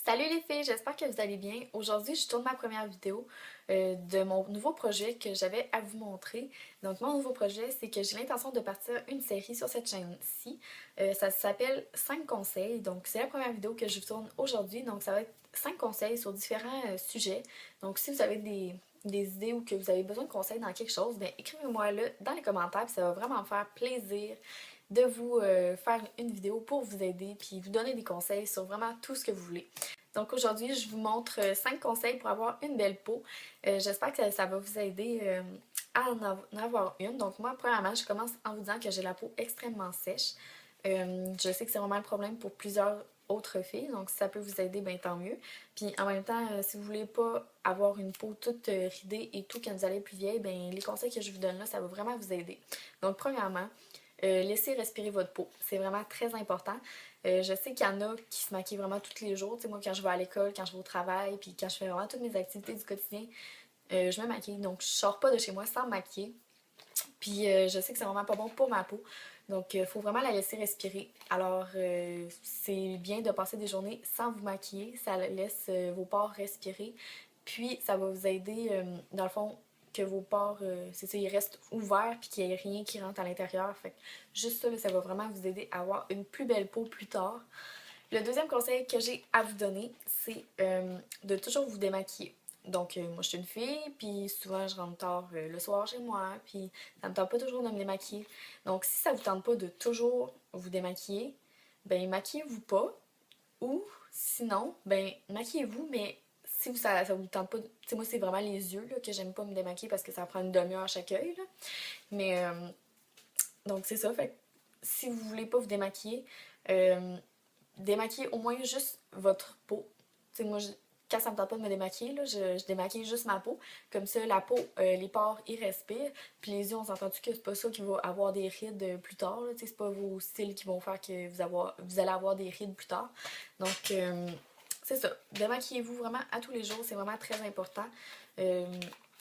Salut les filles, j'espère que vous allez bien. Aujourd'hui, je tourne ma première vidéo de mon nouveau projet que j'avais à vous montrer. Donc, mon nouveau projet, c'est que j'ai l'intention de partir une série sur cette chaîne-ci. Ça s'appelle 5 conseils. Donc, c'est la première vidéo que je vous tourne aujourd'hui. Donc, ça va être 5 conseils sur différents sujets. Donc, si vous avez des idées ou que vous avez besoin de conseils dans quelque chose, bien, écrivez-moi-le dans les commentaires. Puis ça va vraiment me faire plaisir de vous faire une vidéo pour vous aider puis vous donner des conseils sur vraiment tout ce que vous voulez. Donc aujourd'hui, je vous montre 5 conseils pour avoir une belle peau. J'espère que ça va vous aider à en avoir une. Donc moi, premièrement, je commence en vous disant que j'ai la peau extrêmement sèche. Je sais que c'est vraiment le problème pour plusieurs autres filles, donc si ça peut vous aider, ben tant mieux. Puis en même temps, si vous voulez pas avoir une peau toute ridée et tout quand vous allez être plus vieille, ben les conseils que je vous donne là, ça va vraiment vous aider. Donc premièrement, laissez respirer votre peau. C'est vraiment très important. Je sais qu'il y en a qui se maquillent vraiment tous les jours. Tu sais, moi, quand je vais à l'école, quand je vais au travail, puis quand je fais vraiment toutes mes activités du quotidien, je me maquille. Donc, je sors pas de chez moi sans me maquiller. Puis, je sais que c'est vraiment pas bon pour ma peau. Donc, il faut vraiment la laisser respirer. Alors, c'est bien de passer des journées sans vous maquiller. Ça laisse vos pores respirer. Puis, ça va vous aider, dans le fond, que vos pores, c'est ça, ils restent ouverts puis qu'il n'y ait rien qui rentre à l'intérieur. Fait que juste ça, là, ça va vraiment vous aider à avoir une plus belle peau plus tard. Le deuxième conseil que j'ai à vous donner, c'est de toujours vous démaquiller. Donc, moi, je suis une fille, puis souvent, je rentre tard le soir chez moi, puis ça me tente pas toujours de me démaquiller. Donc, si ça vous tente pas de toujours vous démaquiller, ben, maquillez-vous pas, ou sinon, ben, maquillez-vous, mais si ça vous tente pas, tu sais, moi, c'est vraiment les yeux là, que j'aime pas me démaquiller parce que ça prend une demi-heure à chaque œil, là. Mais, donc, c'est ça, fait que si vous voulez pas vous démaquiller, euh, démaquiller au moins juste votre peau. Tu sais, moi, quand ça me tente pas de me démaquiller, là, je démaquille juste ma peau. Comme ça, la peau, les pores, ils respirent. Puis les yeux, on s'entend-tu que c'est pas ça qui va avoir des rides plus tard. Là, tu sais, c'est pas vos cils qui vont faire que vous allez avoir des rides plus tard. Donc, c'est ça. Démaquillez-vous vraiment à tous les jours. C'est vraiment très important. Euh,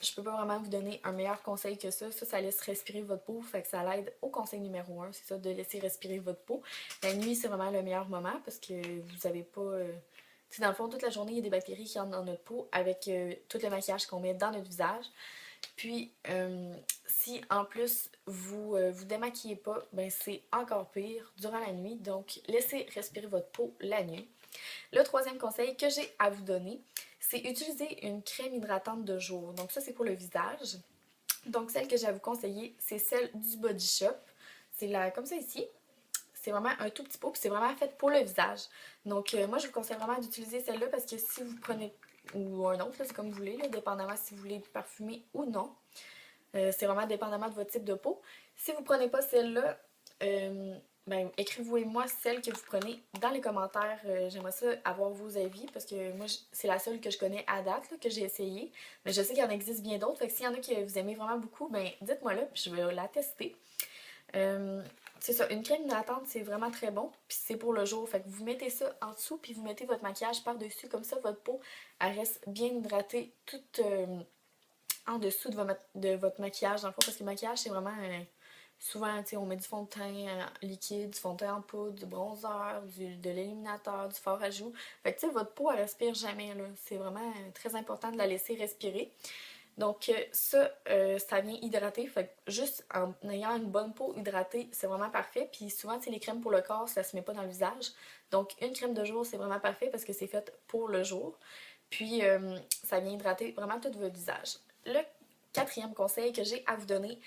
je peux pas vraiment vous donner un meilleur conseil que ça. Ça laisse respirer votre peau. Fait que ça l'aide au conseil numéro un. C'est ça, de laisser respirer votre peau. La nuit, c'est vraiment le meilleur moment parce que vous avez pas. Tu sais, dans le fond, toute la journée, il y a des bactéries qui entrent dans notre peau avec tout le maquillage qu'on met dans notre visage. Puis, si en plus vous démaquillez pas, ben c'est encore pire durant la nuit. Donc, laissez respirer votre peau la nuit. Le troisième conseil que j'ai à vous donner, c'est utiliser une crème hydratante de jour. Donc, ça, c'est pour le visage. Donc, celle que j'ai à vous conseiller, c'est celle du Body Shop. C'est la comme ça ici. C'est vraiment un tout petit pot, puis c'est vraiment fait pour le visage. Donc, moi, je vous conseille vraiment d'utiliser celle-là parce que si vous prenez, ou un autre, c'est comme vous voulez, là, dépendamment si vous voulez parfumer ou non. C'est vraiment dépendamment de votre type de peau. Si vous prenez pas celle-là, ben, écrivez-moi celle que vous prenez dans les commentaires. J'aimerais ça avoir vos avis parce que moi, c'est la seule que je connais à date, là, que j'ai essayée. Mais je sais qu'il y en existe bien d'autres. Fait que s'il y en a que vous aimez vraiment beaucoup, ben, dites-moi là, puis je vais la tester. Euh, c'est ça, une crème hydratante, c'est vraiment très bon. Puis c'est pour le jour. Fait que vous mettez ça en dessous, puis vous mettez votre maquillage par-dessus. Comme ça, votre peau, elle reste bien hydratée toute en dessous de votre maquillage, dans le fond. Parce que le maquillage, c'est vraiment... souvent, tu sais, on met du fond de teint liquide, du fond de teint en poudre, du bronzer, de l'illuminateur, du fard à joues. Fait que, tu sais, votre peau, elle respire jamais, là. C'est vraiment très important de la laisser respirer. Donc ça vient hydrater. Fait que juste en ayant une bonne peau hydratée, c'est vraiment parfait. Puis souvent, tu sais, les crèmes pour le corps, ça se met pas dans le visage. Donc une crème de jour, c'est vraiment parfait parce que c'est fait pour le jour. Puis ça vient hydrater vraiment tout votre visage. Le quatrième conseil que j'ai à vous donner,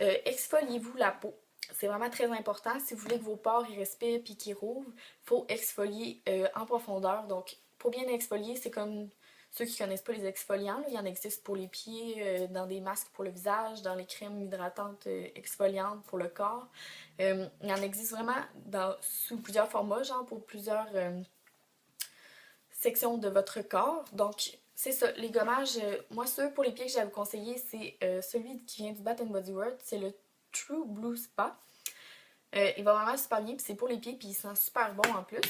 exfoliez-vous la peau. C'est vraiment très important. Si vous voulez que vos pores ils respirent puis qu'ils rouvrent, il faut exfolier en profondeur. Donc, pour bien exfolier, c'est comme ceux qui connaissent pas les exfoliants, là, il y en existe pour les pieds, dans des masques pour le visage, dans les crèmes hydratantes exfoliantes pour le corps. Il y en existe vraiment sous plusieurs formats, genre pour plusieurs sections de votre corps. Donc, c'est ça, les gommages, moi, ceux pour les pieds que j'ai à vous conseiller, c'est celui qui vient du Bath Body Works, c'est le True Blue Spa. Il va vraiment super bien, puis c'est pour les pieds, puis il sent super bon en plus.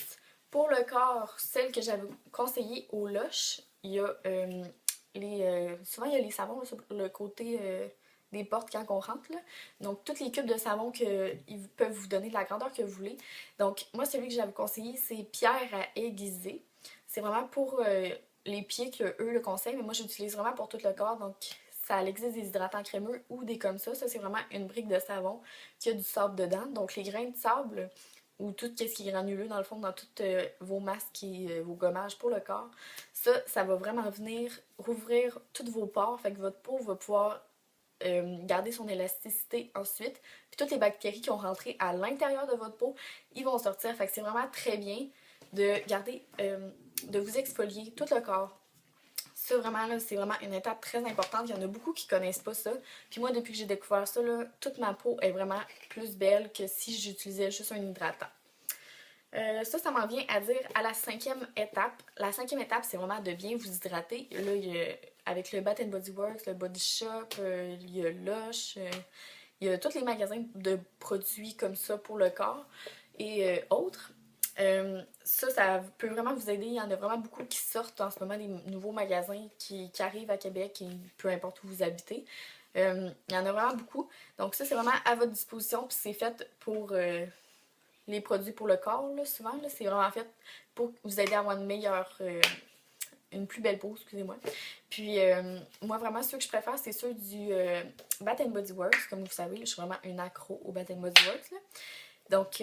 Pour le corps, celle que j'avais conseillée au Lush, il y a souvent il y a les savons là, sur le côté des portes quand on rentre. Là. Donc, toutes les cubes de savon qu'ils peuvent vous donner de la grandeur que vous voulez. Donc, moi, celui que j'avais conseillé, c'est Pierre à aiguiser. C'est vraiment pour les pieds que eux le conseillent, mais moi j'utilise vraiment pour tout le corps, donc ça existe des hydratants crémeux ou des comme ça. Ça, c'est vraiment une brique de savon qui a du sable dedans. Donc les grains de sable ou tout ce qui est granuleux dans le fond, dans toutes vos masques et vos gommages pour le corps, ça va vraiment venir rouvrir tous vos pores, fait que votre peau va pouvoir garder son élasticité ensuite. Puis toutes les bactéries qui ont rentré à l'intérieur de votre peau, ils vont sortir. Fait que c'est vraiment très bien de garder, de vous exfolier tout le corps. Ça, vraiment, là, c'est vraiment une étape très importante. Il y en a beaucoup qui connaissent pas ça. Puis moi, depuis que j'ai découvert ça, là, toute ma peau est vraiment plus belle que si j'utilisais juste un hydratant. Ça m'en vient à dire à la 5e étape. La 5e étape, c'est vraiment de bien vous hydrater. Là, avec le Bath Body Works, le Body Shop, il y a Lush, il y a tous les magasins de produits comme ça pour le corps et autres. Ça peut vraiment vous aider. Il y en a vraiment beaucoup qui sortent en ce moment, des nouveaux magasins qui arrivent à Québec et peu importe où vous habitez. Il y en a vraiment beaucoup. Donc ça, c'est vraiment à votre disposition. Puis c'est fait pour les produits pour le corps, là, souvent. C'est vraiment fait pour vous aider à avoir une plus belle peau, excusez-moi. Puis moi, vraiment, ceux que je préfère, c'est ceux du Bath Body Works. Comme vous savez, là, je suis vraiment une accro au Bath Body Works. Là. Donc,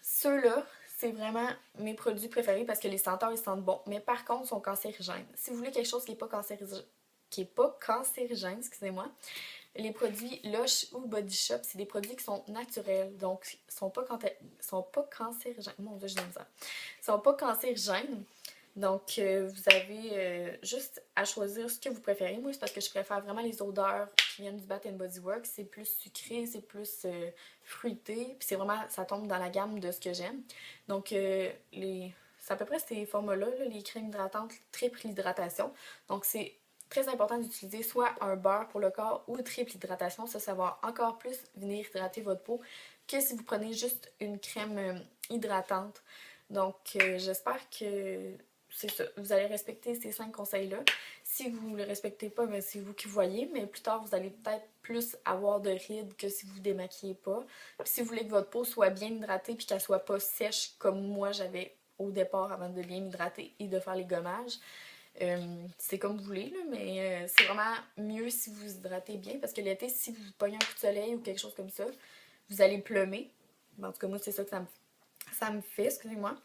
ceux-là, c'est vraiment mes produits préférés parce que les senteurs, ils sentent bon. Mais par contre, ils sont cancérigènes. Si vous voulez quelque chose qui n'est pas cancérigène, excusez-moi, les produits Lush ou Body Shop, c'est des produits qui sont naturels. Donc, ils sont pas cancérigènes. Mon Dieu, j'ai de la misère. Ils sont pas cancérigènes. Donc, vous avez juste à choisir ce que vous préférez. Moi, c'est parce que je préfère vraiment les odeurs qui viennent du Bath Body Works. C'est plus sucré, c'est plus fruité. Puis c'est vraiment, ça tombe dans la gamme de ce que j'aime. Donc, c'est à peu près ces formats-là, là, les crèmes hydratantes triple hydratation. Donc, c'est très important d'utiliser soit un beurre pour le corps ou triple hydratation. Ça va encore plus venir hydrater votre peau que si vous prenez juste une crème hydratante. Donc, j'espère que c'est ça. Vous allez respecter ces 5 conseils-là. Si vous ne les respectez pas, ben, c'est vous qui voyez, mais plus tard, vous allez peut-être plus avoir de rides que si vous ne démaquillez pas. Puis si vous voulez que votre peau soit bien hydratée puis qu'elle soit pas sèche comme moi j'avais au départ avant de bien m'hydrater et de faire les gommages, c'est comme vous voulez, là, mais c'est vraiment mieux si vous vous hydratez bien parce que l'été, si vous pognez un coup de soleil ou quelque chose comme ça, vous allez pleumer. En tout cas, moi, c'est ça que ça me fait, excusez-moi.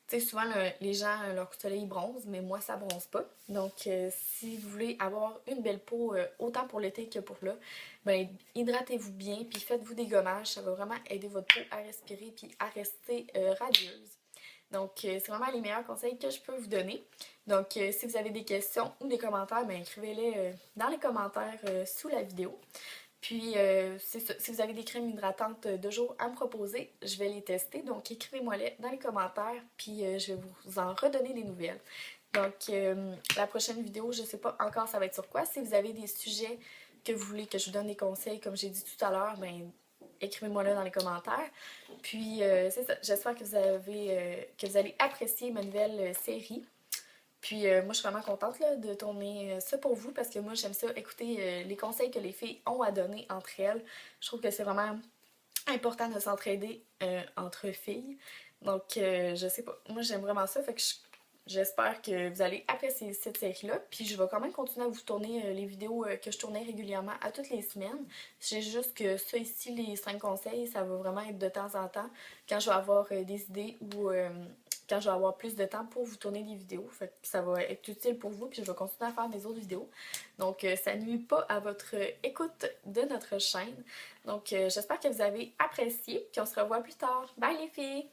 Tu sais, souvent, les gens, leur coup de soleil, ils bronzent, mais moi, ça bronze pas. Donc, si vous voulez avoir une belle peau, autant pour l'été que pour là, ben, hydratez-vous bien, puis faites-vous des gommages. Ça va vraiment aider votre peau à respirer, puis à rester radieuse. Donc, c'est vraiment les meilleurs conseils que je peux vous donner. Donc, si vous avez des questions ou des commentaires, ben, écrivez-les dans les commentaires sous la vidéo. Puis, c'est ça. Si vous avez des crèmes hydratantes de jour à me proposer, je vais les tester. Donc, écrivez-moi-les dans les commentaires, puis je vais vous en redonner des nouvelles. Donc, la prochaine vidéo, je ne sais pas encore ça va être sur quoi. Si vous avez des sujets que vous voulez que je vous donne des conseils, comme j'ai dit tout à l'heure, ben écrivez-moi là dans les commentaires. Puis, c'est ça. J'espère que vous allez apprécier ma nouvelle série. Puis moi, je suis vraiment contente là, de tourner ça pour vous parce que moi, j'aime ça écouter les conseils que les filles ont à donner entre elles. Je trouve que c'est vraiment important de s'entraider entre filles. Donc, je sais pas. Moi, j'aime vraiment ça. Fait que j'espère que vous allez apprécier cette série-là. Puis je vais quand même continuer à vous tourner les vidéos que je tournais régulièrement à toutes les semaines. C'est juste que ça ici, les 5 conseils, ça va vraiment être de temps en temps quand je vais avoir des idées ou quand je vais avoir plus de temps pour vous tourner des vidéos. Fait que ça va être utile pour vous, puis je vais continuer à faire des autres vidéos. Donc, ça nuit pas à votre écoute de notre chaîne. Donc, j'espère que vous avez apprécié, puis on se revoit plus tard. Bye les filles!